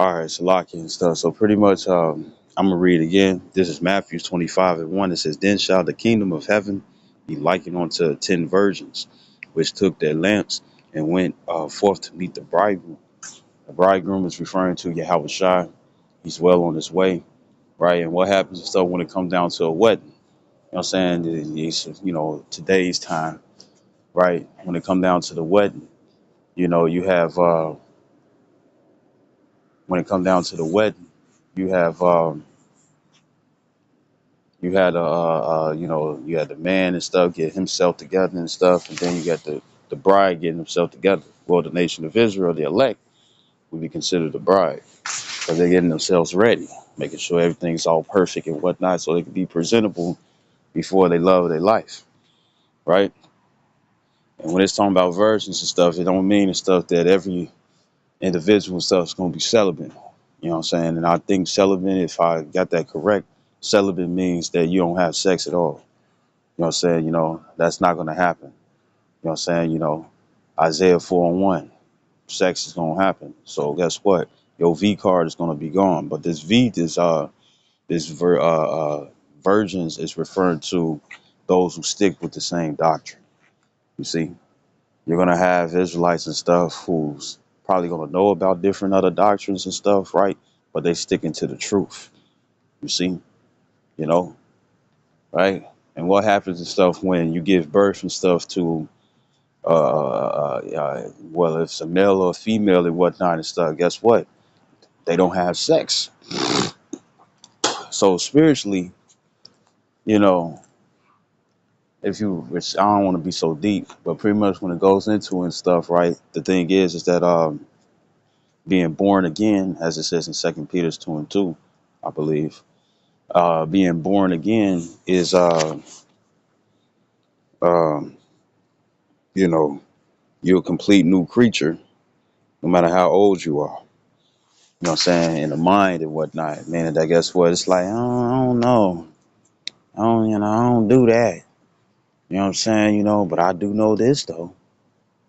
All right, Salaki and stuff. So pretty much, I'm gonna read again. This is Matthew 25:1. It says, "Then shall the kingdom of heaven be likened unto 10 virgins, which took their lamps and went forth to meet the bridegroom." The bridegroom is referring to Yahweh Shai. He's well on his way, right? And what happens and stuff when it comes down to a wedding? You know what I'm saying? Today's time, right? When it comes down to the wedding, you have when it comes down to the wedding, you have you had the man and stuff get himself together and stuff, and then you got the bride getting himself together. Well, the nation of Israel, the elect, would be considered the bride, because they're getting themselves ready, making sure everything's all perfect and whatnot, so they can be presentable before they love their life, right? And when it's talking about virgins and stuff, it don't mean and stuff that every individual and stuff is going to be celibate. You know what I'm saying? And I think celibate, if I got that correct, celibate means that you don't have sex at all. You know what I'm saying? That's not going to happen. You know what I'm saying? Isaiah 4:1, sex is going to happen. So guess what? Your V card is going to be gone. But this virgins is referring to those who stick with the same doctrine. You see, you're going to have Israelites and stuff who's probably going to know about different other doctrines and stuff, right? But they sticking to the truth. You see, you know, right? And what happens and stuff when you give birth and stuff to well, if it's a male or a female and whatnot and stuff, guess what? They don't have sex. So spiritually, you know, which I don't want to be so deep, but pretty much when it goes into and stuff, right? The thing is that being born again, as it says in Pt.2, I believe, being born again is um, you know, you're a complete new creature, no matter how old you are. You know what I'm saying? In the mind and whatnot. Man, I guess what? It's like, I don't know. I don't do that. You know what I'm saying? But I do know this though,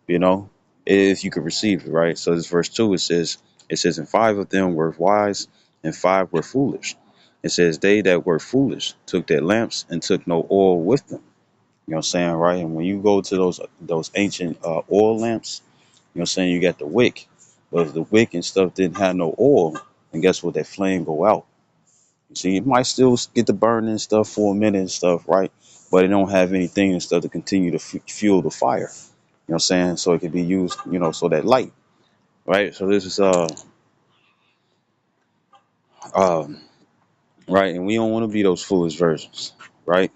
you know, if you could receive it, right? So this verse 2, it says, and 5 of them were wise and 5 were foolish. It says, they that were foolish took their lamps and took no oil with them. You know what I'm saying, right? And when you go to those ancient oil lamps, you know what I'm saying, you got the wick. But if the wick and stuff didn't have no oil, then guess what? That flame go out. You see, it might still get the burn and stuff for a minute and stuff, right? But it don't have anything and stuff to continue to fuel the fire. You know what I'm saying? So it can be used, so that light, right? So this is um right, and we don't want to be those foolish versions, right?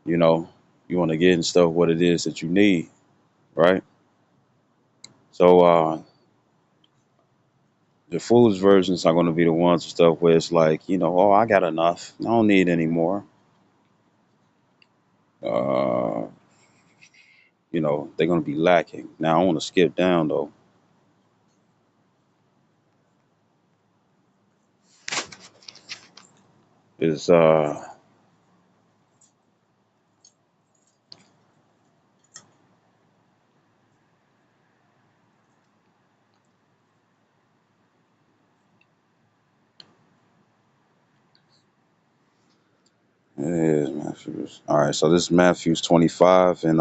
You know, you want to get and stuff what it is that you need, right? So the foolish versions are going to be the ones and stuff where it's like, oh, I got enough. I don't need any more. Uh, they're going to be lacking. Now I want to skip down though. Is it is Matthews. All right, so this is Matthews 25 and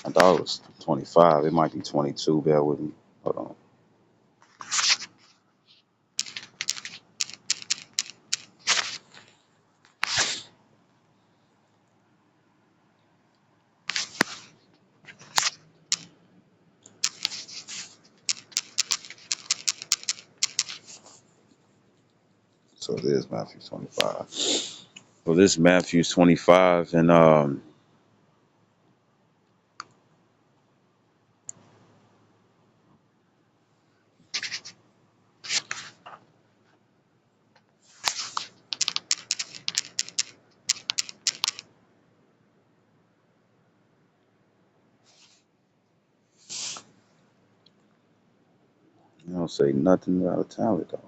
I thought it was 25. It might be 22. Bear with me. Hold on. So it is Matthew 25. So this is Matthew 25 and You don't say nothing about talent though.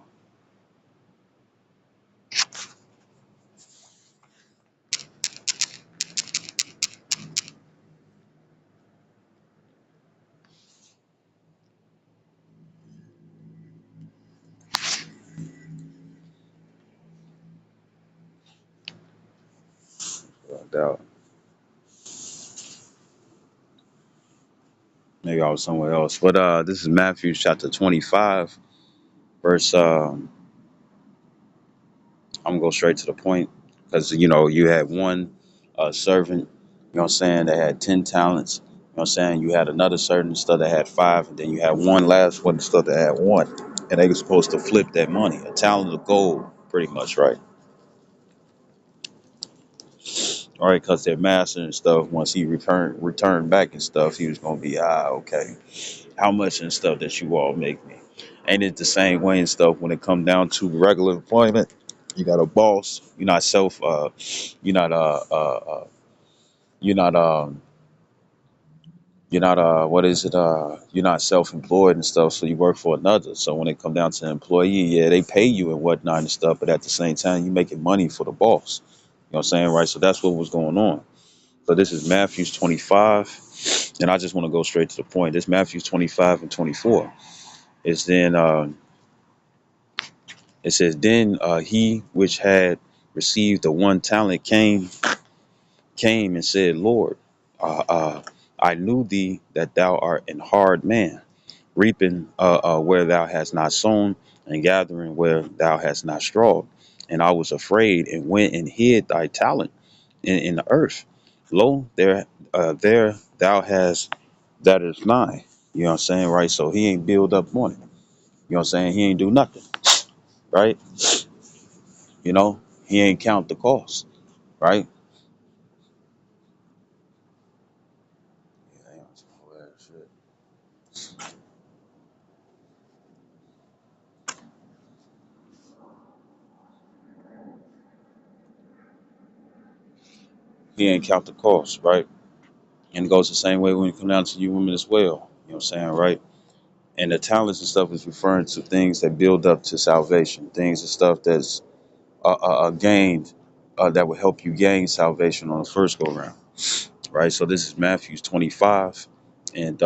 I doubt. Maybe I was somewhere else. But this is Matthew chapter 25, verse. I'm gonna go straight to the point because you had one servant. You know what I'm saying? That had 10 talents. You know what I'm saying? You had another servant stuff that had five, and then you had one last one stuff that had one, and they were supposed to flip that money, a talent of gold, pretty much, right? All right, because their master and stuff, once he returned back and stuff, he was gonna be okay. How much and stuff that you all make me? Ain't it the same way and stuff when it come down to regular employment? You got a boss. You're not self. You're not you're not you're not what is it? You're not self-employed and stuff. So you work for another. So when it come down to an employee, yeah, they pay you and whatnot and stuff, but at the same time, you making money for the boss. You know what I'm saying, right? So that's what was going on. So this is Matthew's 25, and I just want to go straight to the point. This Matthew's 25 and 24. It's then it says, then he which had received the one talent came and said, Lord, I knew thee that thou art an hard man, reaping where thou hast not sown, and gathering where thou hast not strawed. And I was afraid and went and hid thy talent in the earth. Lo, there thou hast that is mine. You know what I'm saying, right? So he ain't build up on it. You know what I'm saying? He ain't do nothing, right? He ain't count the cost, right? He ain't count the cost, right? And it goes the same way when it comes down to you women as well. You know what I'm saying, right? And the talents and stuff is referring to things that build up to salvation, things and stuff that's gained that will help you gain salvation on the first go round, right? So this is Matthew 25 and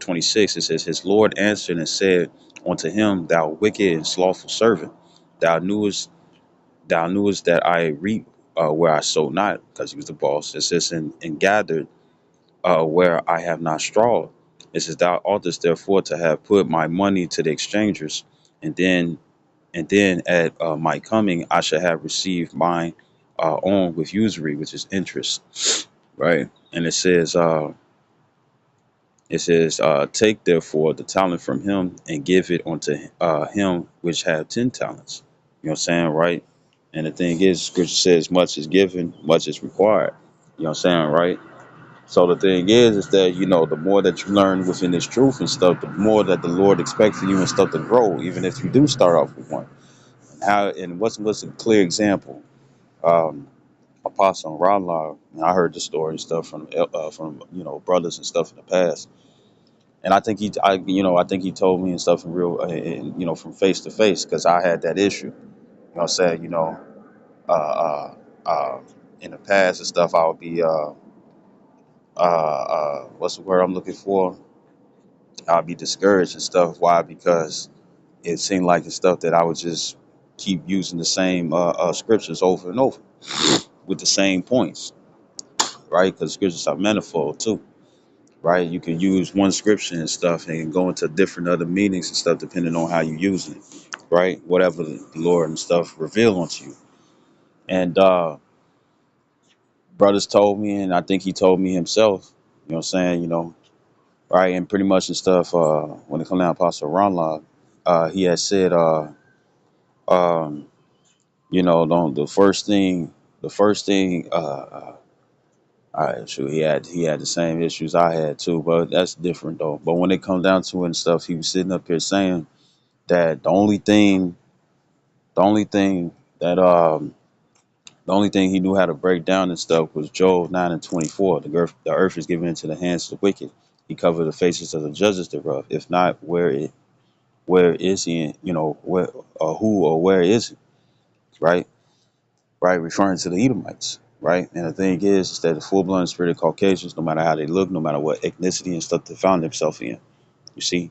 26. It says, his Lord answered and said unto him, thou wicked and slothful servant, thou knewest thou knewest that I reap where I sow not, because he was the boss. It says, and gathered where I have not strawed. It says, thou oughtest therefore to have put my money to the exchangers, and then at my coming I shall have received mine on with usury, which is interest, right? And it says, take therefore the talent from him and give it unto him which have 10 talents. You know what I'm saying, right? And the thing is, scripture says, much is given, much is required. You know what I'm saying, right? So the thing is that, the more that you learn within this truth and stuff, the more that the Lord expects of you and stuff to grow, even if you do start off with one. And what's a clear example? Um, Apostle Ron, I heard the story and stuff from brothers and stuff in the past, and I think he told me and stuff in real, from face to face, because I had that issue. You know what I'm saying? Uh, uh, uh, in the past and stuff, I would be what's the word I'm looking for? I'd be discouraged and stuff. Why? Because it seemed like the stuff that I would just keep using the same scriptures over and over with the same points, right? Because scriptures are manifold too, right? You can use one scripture and stuff and go into different other meanings and stuff depending on how you use it, right? Whatever the Lord and stuff reveal onto you. And brothers told me, and I think he told me himself, you know what I'm saying, right? And pretty much and stuff, when it comes down to Apostle Ron, he had said, um, the first thing, shoot, he had the same issues I had too, but that's different though. But when it comes down to it and stuff, he was sitting up here saying that the only thing that the only thing he knew how to break down and stuff was Job 9:24. The earth is given into the hands of the wicked. He covered the faces of the judges thereof. If not, where is he in, where who or where is he, right? Right, referring to the Edomites, right? And the thing is that the full-blown spirit of Caucasians, no matter how they look, no matter what ethnicity and stuff they found themselves in, you see.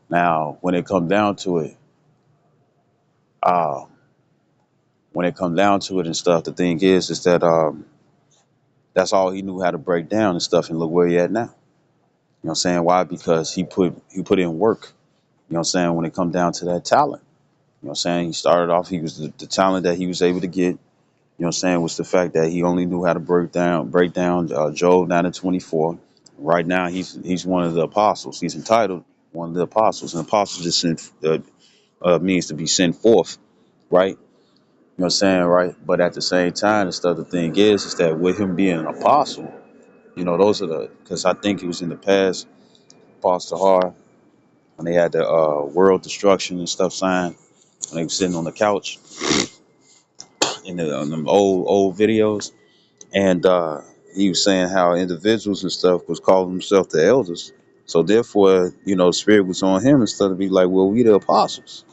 Now, when it comes down to it, uh, and stuff, the thing is that that's all he knew how to break down and stuff, and look where he at now. You know what I'm saying? Why? Because he put in work. You know what I'm saying? When it comes down to that talent, you know what I'm saying? He started off. He was the talent that he was able to get. You know what I'm saying, was the fact that he only knew how to break down Job 9:24. Right now, he's one of the apostles. He's entitled one of the apostles. And apostles just means to be sent forth, right? You know what I'm saying, right? But at the same time, the thing is that with him being an apostle, those are because I think it was in the past, Apostle Har, when they had the world destruction and stuff sign, when they were sitting on the couch on them old videos. And he was saying how individuals and stuff was calling themselves the elders. So therefore, spirit was on him instead of be like, well, we the apostles.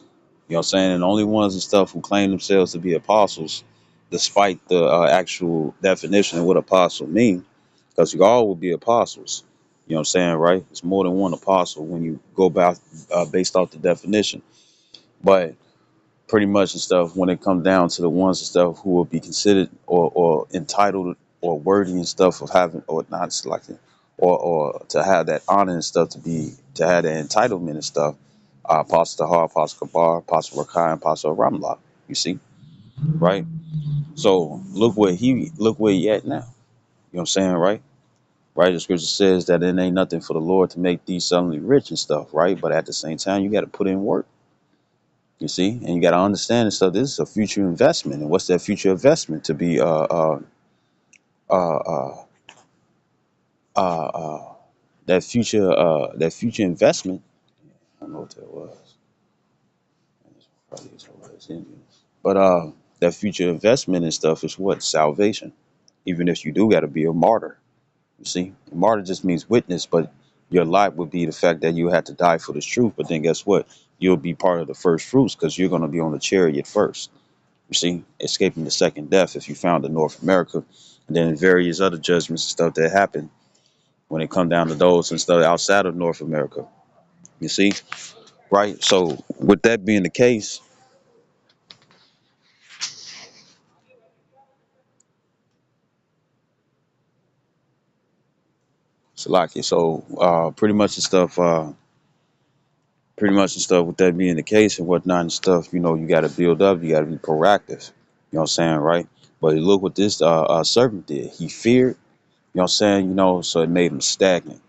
You know what I'm saying? And the only ones and stuff who claim themselves to be apostles, despite the actual definition of what apostle mean, because you all will be apostles. You know what I'm saying, right? It's more than one apostle when you go about based off the definition. But pretty much and stuff when it comes down to the ones and stuff who will be considered or entitled or worthy and stuff of having or not selected or to have that honor and stuff to have that entitlement and stuff. Apostle Tahar, Apostle Kabar, Apostle Rakai, and Apostle Ramla. You see, right? So look where he at now. You know what I'm saying, right? Right, the scripture says that it ain't nothing for the Lord to make thee suddenly rich and stuff, right? But at the same time, you got to put in work. You see, and you got to understand and stuff. This is a future investment, and what's that future investment to be? Uh, uh, uh, that future investment. I don't know what that was. Probably is what it's Indian. But that future investment and stuff is what salvation. Even if you do got to be a martyr. You see, a martyr just means witness, but your life would be the fact that you had to die for this truth. But then guess what? You'll be part of the first fruits because you're going to be on the chariot first. You see, escaping the second death if you found in North America, and then various other judgments and stuff that happen when it come down to those and stuff outside of North America. You see, right? So with that being the case, Salaki. So pretty much the stuff with that being the case and whatnot and stuff, you got to build up, you got to be proactive. You know what I'm saying, right? But look what this servant did. He feared. You know what I'm saying, so it made him stagnant. You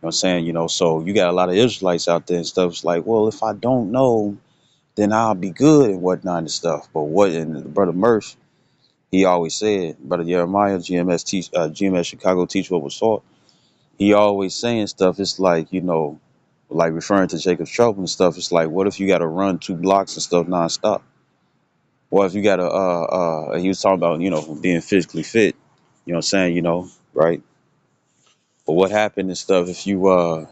know what I'm saying? So you got a lot of Israelites out there and stuff. It's like, well, if I don't know, then I'll be good and whatnot and stuff. But and Brother Murph, he always said, Brother Jeremiah, GMS Chicago teach what was taught. He always saying stuff. It's like, like referring to Jacob's trouble and stuff. It's like, what if you got to run 2 blocks and stuff nonstop? What if you got to, he was talking about, being physically fit, you know what I'm saying, right? But what happened and stuff if you, uh,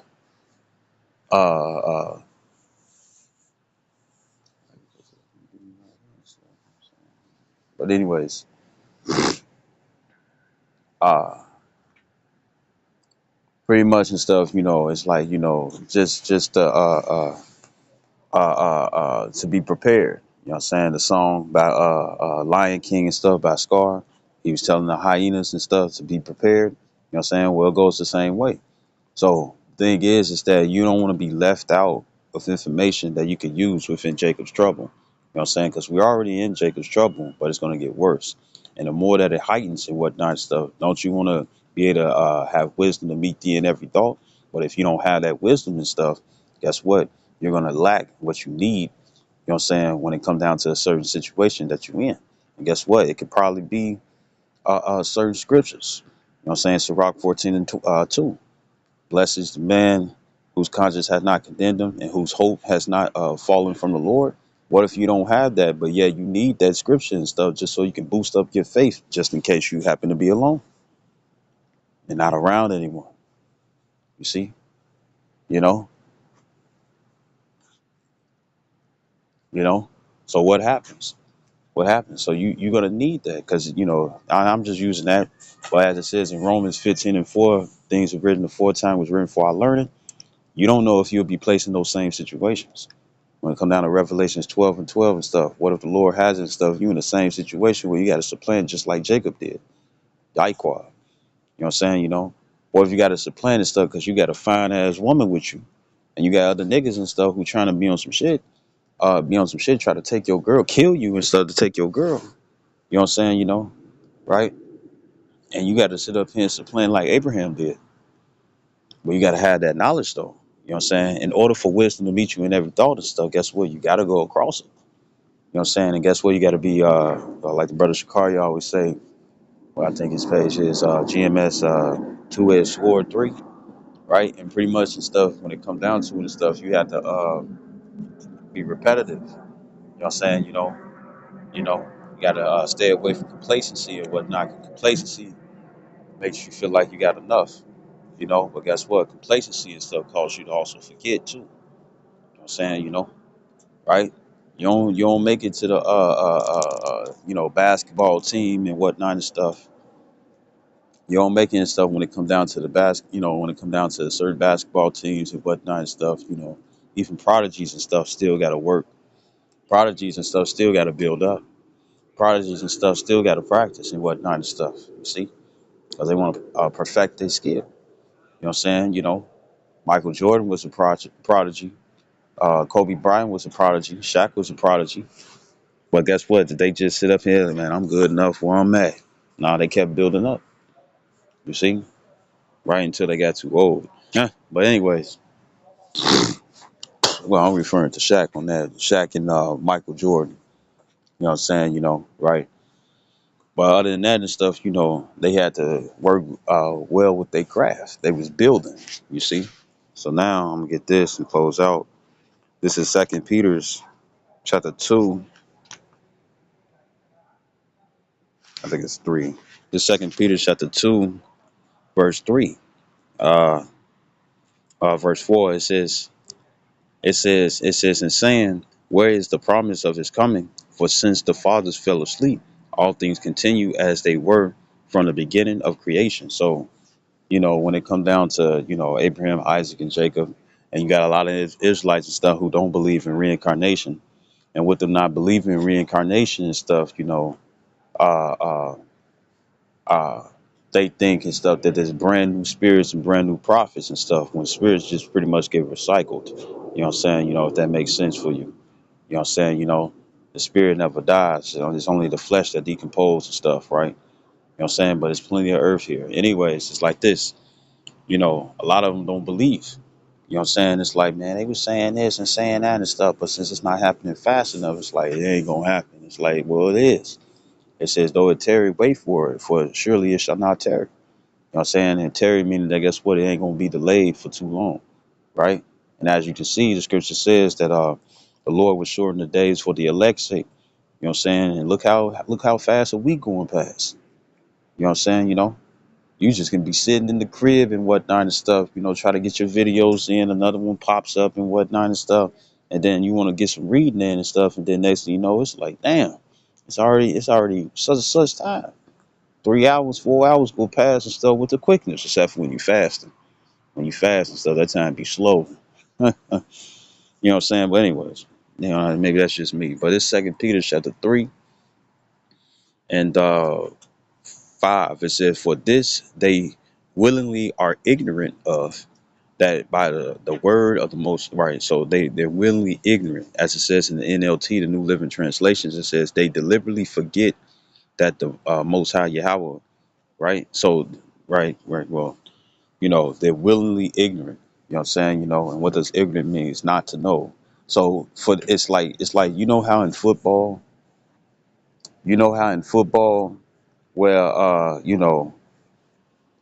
but anyways, uh, pretty much and stuff, it's like, just to be prepared. You know what I'm saying? The song by Lion King and stuff by Scar, he was telling the hyenas and stuff to be prepared. You know what I'm saying? Well, it goes the same way. So the thing is that you don't want to be left out of information that you could use within Jacob's trouble. You know what I'm saying? Because we're already in Jacob's trouble, but it's going to get worse. And the more that it heightens and whatnot and stuff, don't you want to be able to have wisdom to meet thee in every thought? But if you don't have that wisdom and stuff, guess what? You're going to lack what you need. You know what I'm saying? When it comes down to a certain situation that you're in. And guess what? It could probably be certain scriptures. You know what I'm saying? Sirach 14 and 2. Blessed is the man whose conscience has not condemned him and whose hope has not fallen from the Lord. What if you don't have that, but yeah, you need that scripture and stuff just so you can boost up your faith, just in case you happen to be alone and not around anyone. You see, you know, you know. So what happens? What happens? So you're gonna need that because I'm just using that. But as it says in Romans 15:4, things were written aforetime was written for our learning. You don't know if you'll be placed in those same situations. When it come down to Revelations 12:12 and stuff, what if the Lord has it and stuff? You in the same situation where you got to supplant just like Jacob did, Daiquad. You know what I'm saying? Or if you got to supplant and stuff because you got a fine ass woman with you, and you got other niggas and stuff who trying to be on some shit, try to take your girl, kill you and stuff to take your girl. You know what I'm saying? Right? And you got to sit up here and supplant like Abraham did. But you got to have that knowledge though. You know what I'm saying? In order for wisdom to meet you in every thought and stuff, guess what? You got to go across it. You know what I'm saying? And guess what? You got to be like the brother Shakari always say. Well, I think his page is GMS 2-edged sword 3, right? And pretty much and stuff when it comes down to it and stuff, you have to be repetitive. You know what I'm saying? You got to stay away from complacency and whatnot. Complacency makes you feel like you got enough. But guess what? Complacency and stuff causes you to also forget too. You know what I'm saying? Right? You don't make it to the basketball team and whatnot and stuff. You don't make it and stuff when it come down to when it come down to certain basketball teams and whatnot and stuff. Even prodigies and stuff still got to work. Prodigies and stuff still got to build up. Prodigies and stuff still got to practice and whatnot and stuff. You see, because they want to perfect their skill. You know what I'm saying? Michael Jordan was a prodigy. Kobe Bryant was a prodigy. Shaq was a prodigy. But guess what? Did they just sit up here, man, I'm good enough where I'm at? No, they kept building up. You see? Right until they got too old. Yeah. But anyways, well, I'm referring to Shaq on that. Shaq and Michael Jordan. You know what I'm saying? Right? But other than that and stuff, they had to work well with their craft. They was building, you see? So now I'm gonna get this and close out. This is Second Peter's chapter 2. I think it's 3. This Second Peter chapter 2, verse 3. Uh, verse 4, it says, in saying, where is the promise of his coming? For since the fathers fell asleep, all things continue as they were from the beginning of creation. So, when it come down to, Abraham, Isaac, and Jacob, and you got a lot of Israelites and stuff who don't believe in reincarnation. And with them not believing in reincarnation and stuff, uh, uh, uh, they think and stuff that there's brand new spirits and brand new prophets and stuff when spirits just pretty much get recycled. You know what I'm saying? If that makes sense for you. You know what I'm saying? The spirit never dies. It's only the flesh that decomposes and stuff, right? You know what I'm saying? But there's plenty of earth here. Anyways, it's like this. A lot of them don't believe. You know what I'm saying? It's like, man, they was saying this and saying that and stuff, but since it's not happening fast enough, it's like, it ain't gonna happen. It's like, well, it is. It says, though it tarry, wait for it, for surely it shall not tarry. You know what I'm saying? And tarry meaning that guess what? It ain't gonna be delayed for too long, right? And as you can see, the scripture says that the Lord will shorten the days for the elect's sake. You know what I'm saying? And look how fast a week going past. You know what I'm saying? You just can be sitting in the crib and whatnot and stuff, try to get your videos in, another one pops up and whatnot and stuff. And then you want to get some reading in and stuff, and then next thing you know, it's like, damn, it's already such time. 3 hours, 4 hours go past and stuff with the quickness, except for when you fasting. When you fast and stuff, that time be slow. You know what I'm saying? But anyways, maybe that's just me. But it's Second Peter chapter 3 and 5. It says, for this they willingly are ignorant of, that by the word of the most, right. So they're willingly ignorant, as it says in the NLT, the New Living Translations. It says they deliberately forget that the Most High Yahweh, right. So right, well, they're willingly ignorant. You know what I'm saying? And what does ignorant mean? It's not to know. So for it's like how in football, where uh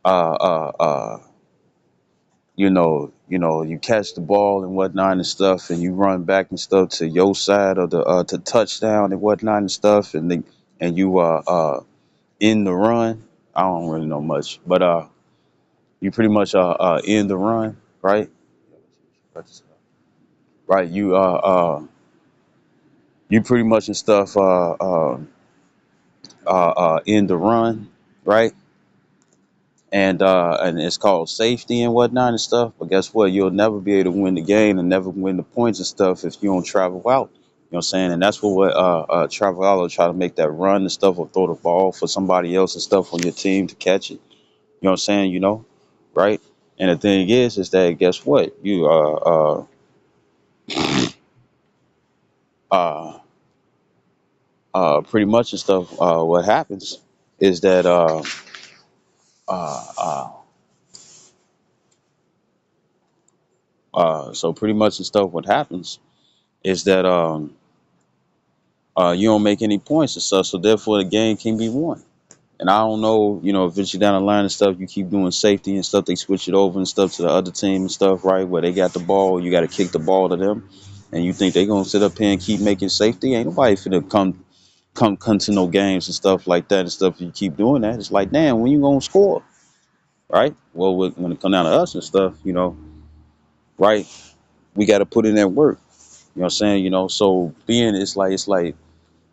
uh uh you catch the ball and whatnot and stuff, and you run back and stuff to your side of the to touchdown and whatnot and stuff, and you in the run. I don't really know much, but you pretty much in the run, right? Right. You You pretty much and stuff end the run, right? And it's called safety and whatnot and stuff. But guess what? You'll never be able to win the game and never win the points and stuff if you don't travel out. You know what I'm saying? And that's what travel out will try to make that run and stuff or throw the ball for somebody else and stuff on your team to catch it. You know what I'm saying? Right? And the thing is that guess what? You uh pretty much and stuff. What happens is that uh uh so pretty much and stuff. What happens is that you don't make any points and stuff, so therefore the game can be won. And I don't know, if it's you down the line and stuff, you keep doing safety and stuff, they switch it over and stuff to the other team and stuff, right? Where they got the ball, you got to kick the ball to them, and you think they gonna sit up here and keep making safety? Ain't nobody finna come to no games and stuff like that and stuff. If you keep doing that, it's like, damn, when you gonna score, right? Well, when it come down to us and stuff, right? We got to put in that work. You know what I'm saying? So being it's like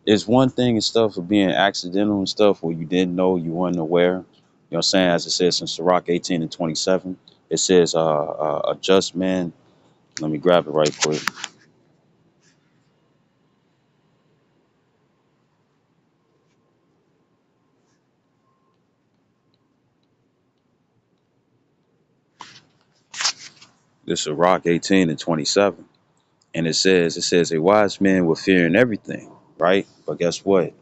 it's one thing and stuff of being accidental and stuff where you didn't know, you weren't aware. You know what I'm saying? As it says in Sirach 18 and 27, it says, a just man. Let me grab it right quick. This is Sirach 18 and 27. And it says, a wise man will fear in everything, right? But guess what?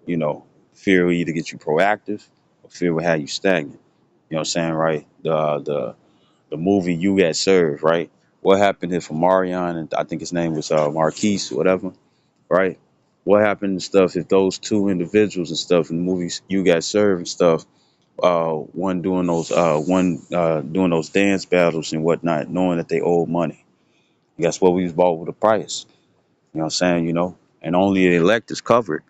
You know, fear will either get you proactive or fear will have you stagnant. You know what I'm saying, right? The movie You Got Served, right? What happened if Marion and I think his name was Marquise or whatever, right? What happened and stuff if those two individuals and stuff in the movies You Got Served and stuff, one doing those dance battles and whatnot, knowing that they owed money. Guess what? We was bought with a price. You know what I'm saying? And only the elect is covered.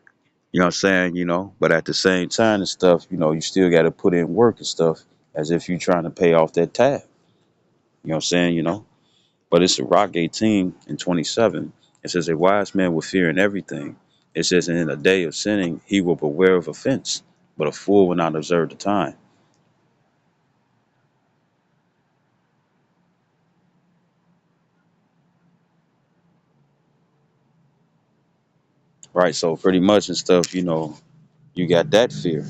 You know what I'm saying? But at the same time and stuff, you still got to put in work and stuff as if you're trying to pay off that tab. You know what I'm saying? But it's a Rock 18 and 27. It says, a wise man will fear in everything. It says, and in a day of sinning, he will beware of offense, but a fool will not observe the time. Right? So pretty much and stuff, you got that fear.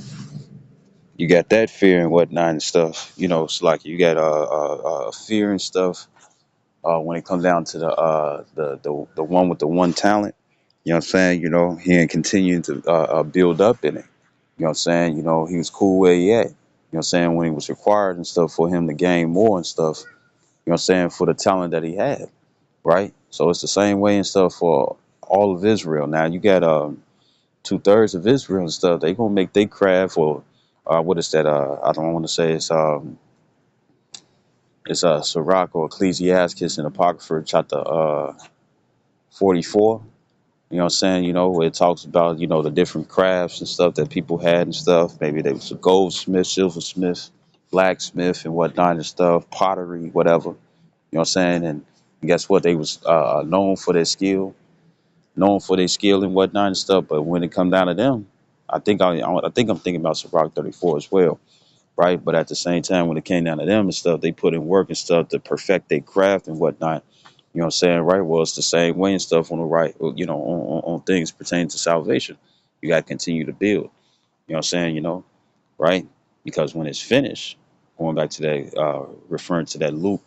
You got that fear and whatnot and stuff. It's like you got fear and stuff when it comes down to the one with the one talent. You know what I'm saying? He ain't continuing to build up in it. You know what I'm saying? He was cool where he at. You know what I'm saying? When he was required and stuff for him to gain more and stuff, you know what I'm saying, for the talent that he had, right? So it's the same way and stuff for all of Israel. Now you got 2/3 of Israel and stuff, they gonna make their craft or what is that? I don't want to say it's Sirach or Ecclesiastes in Apocrypha chapter 44. You know what I'm saying? Where it talks about, the different crafts and stuff that people had and stuff. Maybe they was a goldsmith, silversmith, blacksmith and whatnot and stuff, pottery, whatever. You know what I'm saying? And guess what? They was known for their skill and whatnot and stuff. But when it come down to them, I think I'm thinking about Sirach 34 as well, right? But at the same time, when it came down to them and stuff, they put in work and stuff to perfect their craft and whatnot. You know what I'm saying, right? Well, it's the same way and stuff on the right, on things pertaining to salvation. You got to continue to build. You know what I'm saying, right? Because when it's finished, going back to that, referring to that Luke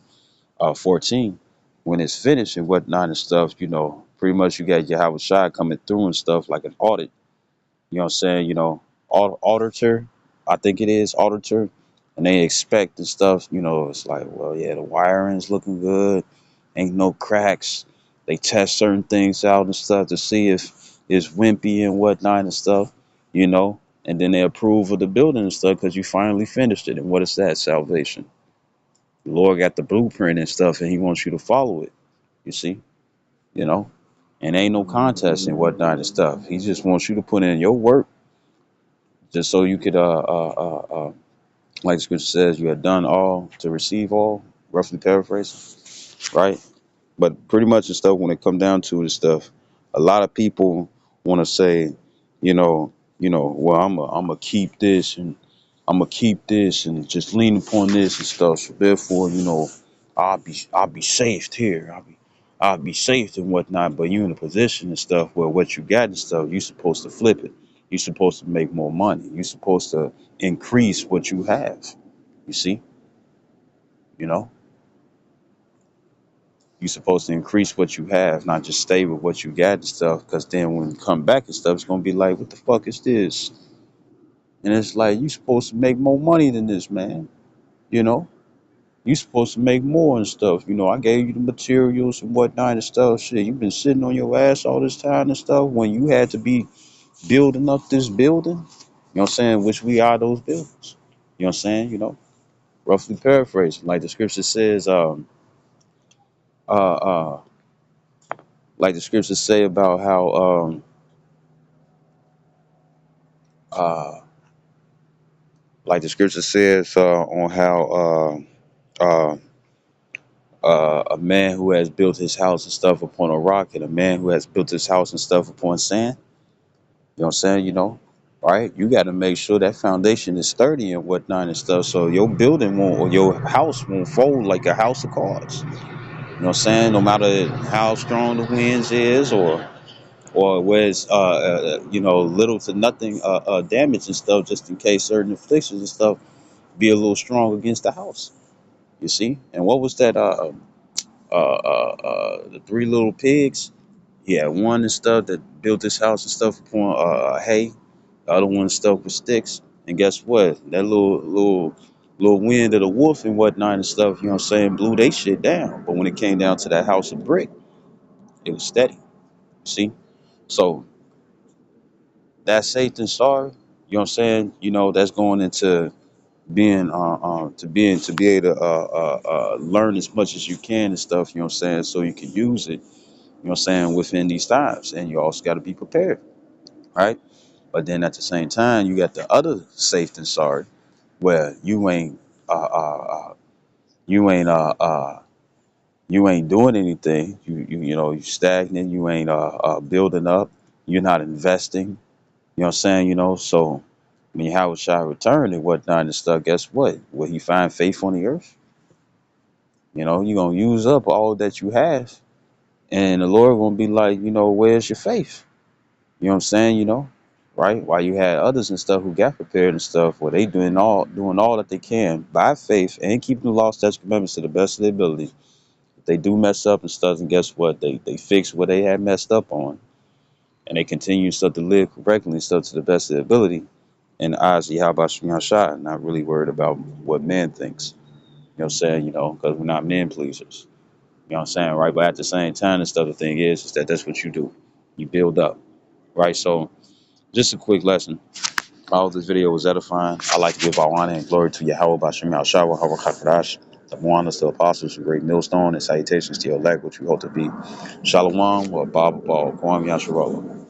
14, when it's finished and whatnot and stuff, pretty much you got Yahweh Shai coming through and stuff like an audit. You know what I'm saying? Auditor, I think it is auditor, and they expect and stuff. It's like, well, yeah, the wiring's looking good, ain't no cracks. They test certain things out and stuff to see if it's wimpy and whatnot and stuff. And then they approve of the building and stuff because you finally finished it. And what is that? Salvation. The Lord got the blueprint and stuff, and He wants you to follow it. You see, you know, and ain't no contest and whatnot and stuff. He just wants you to put in your work just so you could like the scripture says, you have done all to receive all, roughly paraphrasing, right? But pretty much the stuff when it come down to the stuff, A lot of people want to say, well, I'm gonna keep this and I'm gonna keep this and just lean upon this and stuff. So therefore, I'll be safe here. I'll be safe and whatnot. But you in a position and stuff where what you got and stuff, you supposed to flip it. You're supposed to make more money. You're supposed to increase what you have. You see, you know, you're supposed to increase what you have, not just stay with what you got and stuff. Because then when you come back and stuff, it's gonna be like, what the fuck is this? And it's like you supposed to make more money than this, man. You know, you supposed to make more and stuff. I gave you the materials and whatnot and stuff. Shit, you've been sitting on your ass all this time and stuff when you had to be building up this building. You know what I'm saying? Which we are those buildings. You know what I'm saying? Roughly paraphrasing, like the scripture says, uh, uh, like the scriptures say about how, uh, like the scripture says on how a man who has built his house and stuff upon a rock, and a man who has built his house and stuff upon sand. You know what I'm saying? Right? You got to make sure that foundation is sturdy and whatnot and stuff, so your building won't or your house won't fold like a house of cards. You know what I'm saying? No matter how strong the winds is, or where it's little to nothing damage and stuff, just in case certain afflictions and stuff be a little strong against the house. You see? And what was that? The three little pigs. He had one and stuff that built his house and stuff upon hay. The other one stuff with sticks. And guess what? That little wind of the wolf and whatnot and stuff, you know what I'm saying, blew they shit down. But when it came down to that house of brick, it was steady. See? So that Satan sorry, you know what I'm saying? That's going into being to be able to learn as much as you can and stuff, you know what I'm saying, so you can use it, you know what I'm saying, within these times. And you also got to be prepared, right? But then at the same time, you got the other safe and sorry, where you ain't you ain't doing anything. You stagnant. You ain't building up. You're not investing. You know what I'm saying? So when Howard shall return and whatnot and stuff, guess what? Will he find faith on the earth? You're gonna use up all that you have, and the Lord gonna be like, where's your faith? You know what I'm saying? Right? While you had others and stuff who got prepared and stuff, where they doing all that they can by faith and keeping the law, statutes, commandments to the best of their ability. If they do mess up and stuff, and guess what? They fix what they had messed up on, and they continue stuff to live correctly and stuff to the best of their ability. And honestly, how about Shema Shah? Not really worried about what man thinks. You know what I'm saying? Because we're not men pleasers. You know what I'm saying? Right? But at the same time, and stuff, the thing is that that's what you do. You build up. Right? So just a quick lesson. I hope this video was edifying. I like to give all honor and glory to Yahweh Bashim Al Shah, Yahweh Kakadash, the Moanas, the apostles, the great millstone, and salutations to your elect, which we hope to be. Shalom or Baba Ball, Kwam Yasharallah.